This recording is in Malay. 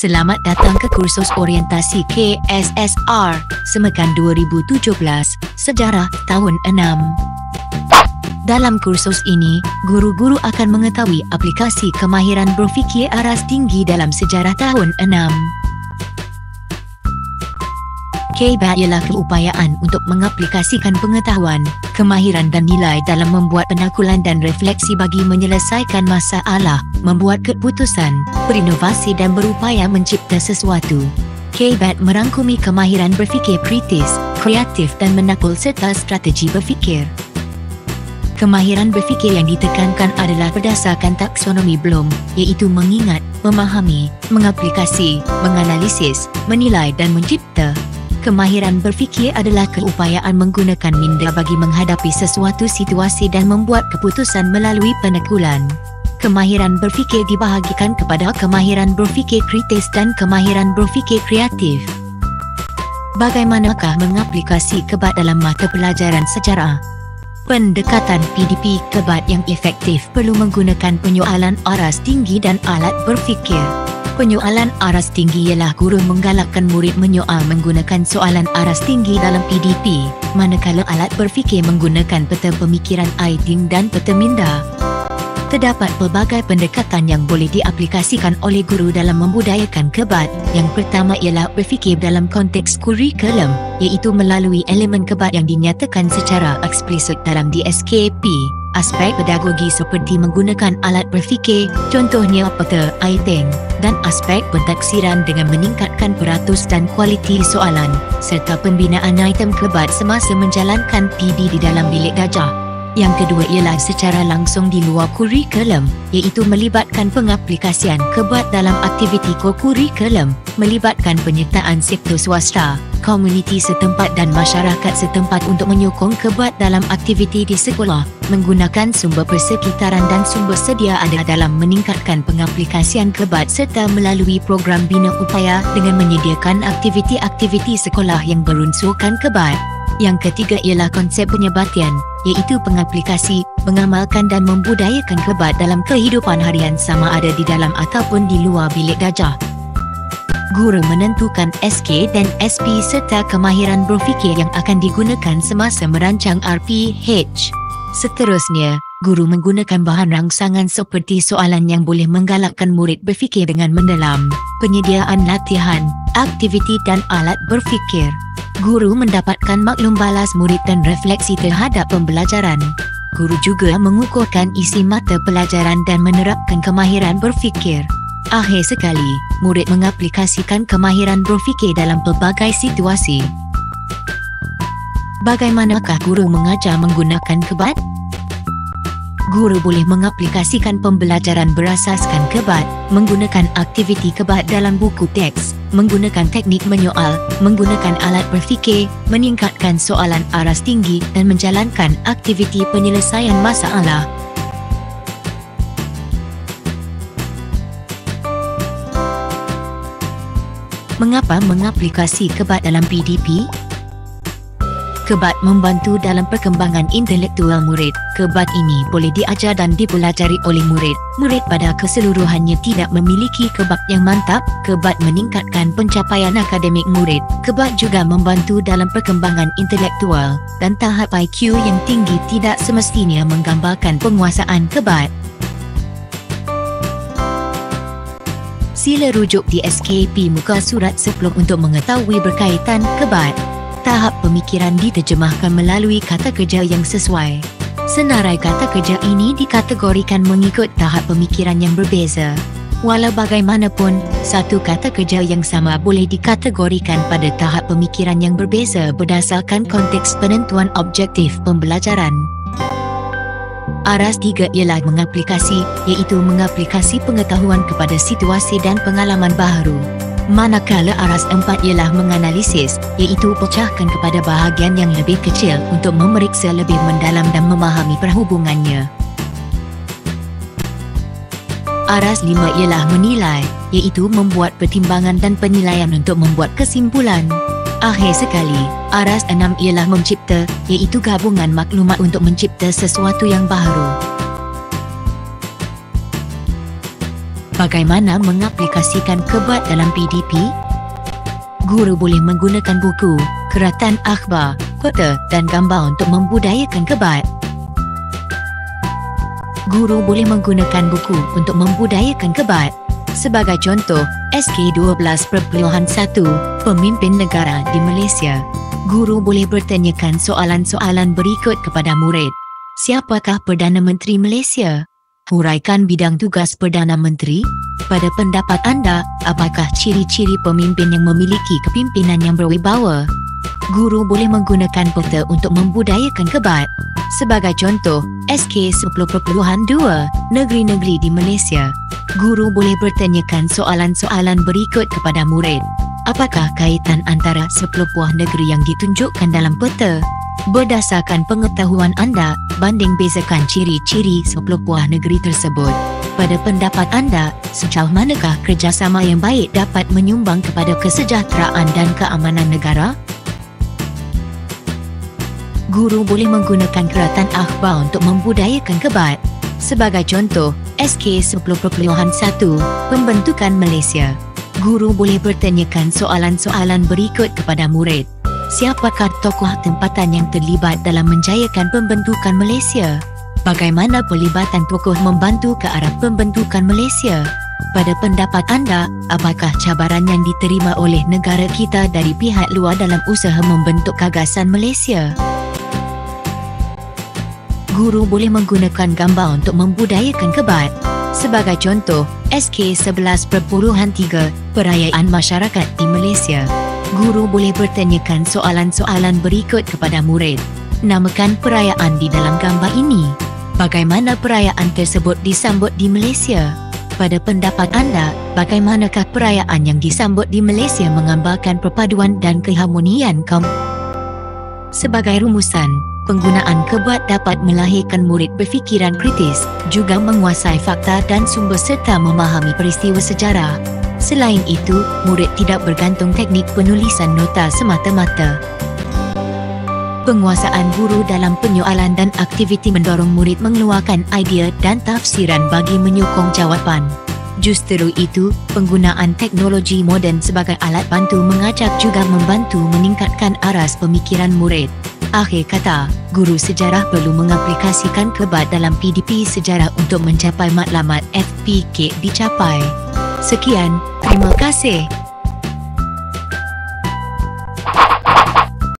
Selamat datang ke kursus orientasi KSSR Semekan 2017 Sejarah Tahun 6. Dalam kursus ini, guru-guru akan mengetahui aplikasi kemahiran berfikir aras tinggi dalam sejarah tahun 6. KBAT ialah keupayaan untuk mengaplikasikan pengetahuan, kemahiran dan nilai dalam membuat penakulan dan refleksi bagi menyelesaikan masalah, membuat keputusan, berinovasi dan berupaya mencipta sesuatu. KBAT merangkumi kemahiran berfikir kritis, kreatif dan menakul serta strategi berfikir. Kemahiran berfikir yang ditekankan adalah berdasarkan taksonomi Bloom, iaitu mengingat, memahami, mengaplikasi, menganalisis, menilai dan mencipta. Kemahiran berfikir adalah keupayaan menggunakan minda bagi menghadapi sesuatu situasi dan membuat keputusan melalui penakulan. Kemahiran berfikir dibahagikan kepada kemahiran berfikir kritis dan kemahiran berfikir kreatif. Bagaimanakah mengaplikasi KBAT dalam mata pelajaran sejarah? Pendekatan PDP KBAT yang efektif perlu menggunakan penyoalan aras tinggi dan alat berfikir. Penyoalan aras tinggi ialah guru menggalakkan murid menyoal menggunakan soalan aras tinggi dalam PDP, manakala alat berfikir menggunakan peta pemikiran Eyting dan peta minda. Terdapat pelbagai pendekatan yang boleh diaplikasikan oleh guru dalam membudayakan KBAT. Yang pertama ialah berfikir dalam konteks kurikulum, iaitu melalui elemen KBAT yang dinyatakan secara eksplisit dalam DSKP. Aspek pedagogi seperti menggunakan alat berfikir, contohnya peta Eyting, dan aspek pentaksiran dengan meningkatkan peratus dan kualiti soalan, serta pembinaan item KBAT semasa menjalankan PD di dalam bilik darjah. Yang kedua ialah secara langsung di luar kurikulum, iaitu melibatkan pengaplikasian KBAT dalam aktiviti kurikulum, melibatkan penyertaan sektor swasta, komuniti setempat dan masyarakat setempat untuk menyokong KBAT dalam aktiviti di sekolah, menggunakan sumber persekitaran dan sumber sedia ada dalam meningkatkan pengaplikasian KBAT serta melalui program bina upaya dengan menyediakan aktiviti-aktiviti sekolah yang berunsurkan KBAT. Yang ketiga ialah konsep penyebatian, iaitu pengaplikasi, mengamalkan dan membudayakan KBAT dalam kehidupan harian sama ada di dalam ataupun di luar bilik darjah. Guru menentukan SK dan SP serta kemahiran berfikir yang akan digunakan semasa merancang RPH. Seterusnya, guru menggunakan bahan rangsangan seperti soalan yang boleh menggalakkan murid berfikir dengan mendalam, penyediaan latihan, aktiviti dan alat berfikir. Guru mendapatkan maklum balas murid dan refleksi terhadap pembelajaran. Guru juga mengukurkan isi mata pelajaran dan menerapkan kemahiran berfikir. Akhir sekali, murid mengaplikasikan kemahiran berfikir dalam pelbagai situasi. Bagaimanakah guru mengajar menggunakan KBAT? Guru boleh mengaplikasikan pembelajaran berasaskan KBAT, menggunakan aktiviti KBAT dalam buku teks, menggunakan teknik menyoal, menggunakan alat berfikir, meningkatkan soalan aras tinggi dan menjalankan aktiviti penyelesaian masalah. Mengapa mengaplikasi KBAT dalam PDP? KBAT membantu dalam perkembangan intelektual murid. KBAT ini boleh diajar dan dipelajari oleh murid. Murid pada keseluruhannya tidak memiliki KBAT yang mantap. KBAT meningkatkan pencapaian akademik murid. KBAT juga membantu dalam perkembangan intelektual dan tahap IQ yang tinggi tidak semestinya menggambarkan penguasaan KBAT. Sila rujuk di SKP muka surat 10 untuk mengetahui berkaitan KBAT. Tahap pemikiran diterjemahkan melalui kata kerja yang sesuai. Senarai kata kerja ini dikategorikan mengikut tahap pemikiran yang berbeza. Walau bagaimanapun, satu kata kerja yang sama boleh dikategorikan pada tahap pemikiran yang berbeza berdasarkan konteks penentuan objektif pembelajaran. Aras 3 ialah mengaplikasi, iaitu mengaplikasi pengetahuan kepada situasi dan pengalaman baharu. Manakala aras 4 ialah menganalisis, iaitu pecahkan kepada bahagian yang lebih kecil untuk memeriksa lebih mendalam dan memahami perhubungannya. Aras 5 ialah menilai, iaitu membuat pertimbangan dan penilaian untuk membuat kesimpulan. Akhir sekali, aras 6 ialah mencipta, iaitu gabungan maklumat untuk mencipta sesuatu yang baharu. Bagaimana mengaplikasikan kebat dalam PDP? Guru boleh menggunakan buku, keratan akhbar, peta dan gambar untuk membudayakan kebat. Guru boleh menggunakan buku untuk membudayakan kebat. Sebagai contoh, SK12.1 Pemimpin Negara di Malaysia. Guru boleh bertanyakan soalan-soalan berikut kepada murid. Siapakah Perdana Menteri Malaysia? Huraikan bidang tugas Perdana Menteri. Pada pendapat anda, apakah ciri-ciri pemimpin yang memiliki kepimpinan yang berwibawa? Guru boleh menggunakan peta untuk membudayakan kebat. Sebagai contoh, SK10.2 Negeri-negeri di Malaysia. Guru boleh bertanyakan soalan-soalan berikut kepada murid. Apakah kaitan antara 10 buah negeri yang ditunjukkan dalam peta? Berdasarkan pengetahuan anda, banding bezakan ciri-ciri 10 buah negeri tersebut. Pada pendapat anda, sejauh manakah kerjasama yang baik dapat menyumbang kepada kesejahteraan dan keamanan negara? Guru boleh menggunakan keratan akhbar untuk membudayakan kebat. Sebagai contoh, SK10.1 Pembentukan Malaysia. Guru boleh bertanyakan soalan-soalan berikut kepada murid. Siapakah tokoh tempatan yang terlibat dalam menjayakan pembentukan Malaysia? Bagaimana pelibatan tokoh membantu ke arah pembentukan Malaysia? Pada pendapat anda, apakah cabaran yang diterima oleh negara kita dari pihak luar dalam usaha membentuk gagasan Malaysia? Guru boleh menggunakan gambar untuk membudayakan kebat. Sebagai contoh, SK11.3 Perayaan Masyarakat di Malaysia. Guru boleh bertanyakan soalan-soalan berikut kepada murid. Namakan perayaan di dalam gambar ini. Bagaimana perayaan tersebut disambut di Malaysia? Pada pendapat anda, bagaimanakah perayaan yang disambut di Malaysia menggambarkan perpaduan dan keharmonian kaum? Sebagai rumusan, penggunaan kebat dapat melahirkan murid berfikiran kritis, juga menguasai fakta dan sumber serta memahami peristiwa sejarah. Selain itu, murid tidak bergantung teknik penulisan nota semata-mata. Penguasaan guru dalam penyoalan dan aktiviti mendorong murid mengeluarkan idea dan tafsiran bagi menyokong jawapan. Justru itu, penggunaan teknologi moden sebagai alat bantu mengajar juga membantu meningkatkan aras pemikiran murid. Akhir kata, guru sejarah perlu mengaplikasikan kebat dalam PDP sejarah untuk mencapai matlamat FPK dicapai. Sekian, terima kasih.